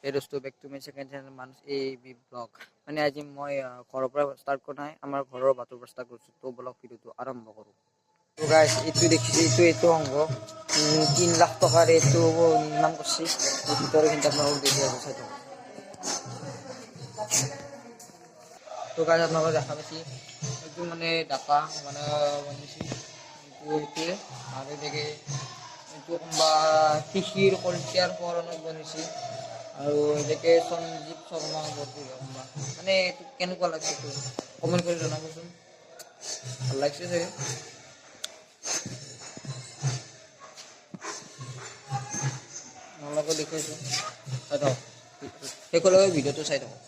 এই দোস্তো back to my second channel মানুষ এই ব্লগ মানে আজি মই ঘৰৰ পৰা ষ্টাৰ্ট কৰা নাই আমাৰ ঘৰৰ বাটৰ পৰা ষ্টাৰ্ট কৰিছোঁ তো ব্লগ ভিডিঅ'টো আৰম্ভ কৰোঁ। তো গাইছ এইটো দেখিছে এইটো অংগ 3 লাখ টকাৰ এইটো নিৰ্মাণ কৰিছে ভিতৰৰ কিন্তু আপোনালোকক দেখি আছে চাই থাকক। তো গাইছ আপোনালোকে দেখা পাইছে এইটো মানে ডাটা মানে বনিছে এইটোৱে আৰু এদিকে এইটো কোনোবা কৃষিৰ কলচিয়াৰ কৰণত বনিছে আৰু এদিকে সঞ্জীৱ শৰ্মা বৰ্তি কোনোবা মানে এইটো কেনেকুৱা লাগিছে এইটো কমেণ্ট কৰি জনাবচোন। ভাল লাগিছে চাগে। আপোনালোকে দেখুৱাইছোঁ চাই থাকক শেষলৈকে ভিডিঅ'টো চাই থাকক।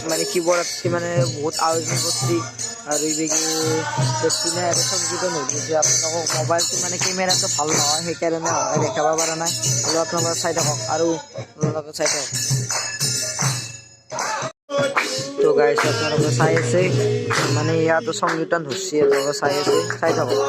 মানে শিৱৰাত্ৰি মানে বহুত আয়োজন কৰিছে আৰু এইবেগে বেছিনে আৰু সংগীত নদীছে আপোনালোকক মোবাইলটো মানে কেমেৰাটো ভাল নহয় সেইকাৰণে দেখাব পৰা নাই আৰু আপোনালোকে চাই থাকক আৰু আপোনালোকে চাই থাকক। তো গাইছ আপোনালোকে চাই আছে মানে ইয়াতো সংগীতন ধৰিছে আপোনালোকে চাই আছে চাই থাকক।